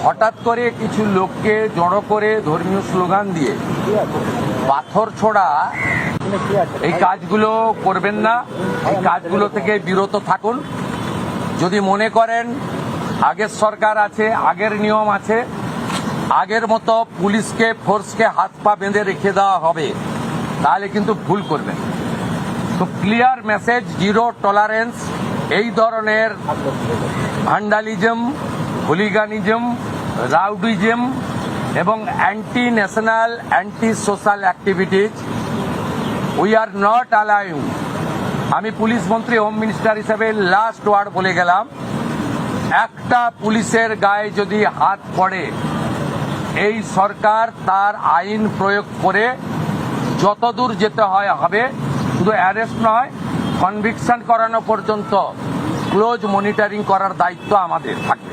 হঠাৎ করে কিছু লোককে জড়ো করে ধর্মীয় স্লোগান দিয়ে পাথর ছোড়া, এই কাজগুলো করবেন না। এই কাজগুলো থেকে বিরত থাকুন। যদি মনে করেন আগের সরকার আছে, আগের নিয়ম আছে, আগের মতো পুলিশকে ফোর্সকে হাত পা বেঁধে রেখে দেওয়া হবে, তাহলে কিন্তু ভুল করবেন। তো ক্লিয়ার মেসেজ, জিরো টলারেন্স এই ধরনের ভ্যান্ডালিজম, হুলিগানিজম, রাউডিজম এবং anti national, anti social activities we are not allowing. আমি পুলিশ মন্ত্রী, হোম মিনিস্টার হিসেবে লাস্ট ওয়ার্ড বলে গেলাম, একটা পুলিশের গায়ে যদি হাত পড়ে, এই সরকার তার আইন প্রয়োগ করে যতদূর যেতে হয় হবে। শুধু অ্যারেস্ট নয়, কনভিকশন করানো পর্যন্ত ক্লোজ মনিটরিং করার দায়িত্ব আমাদের থাকবে।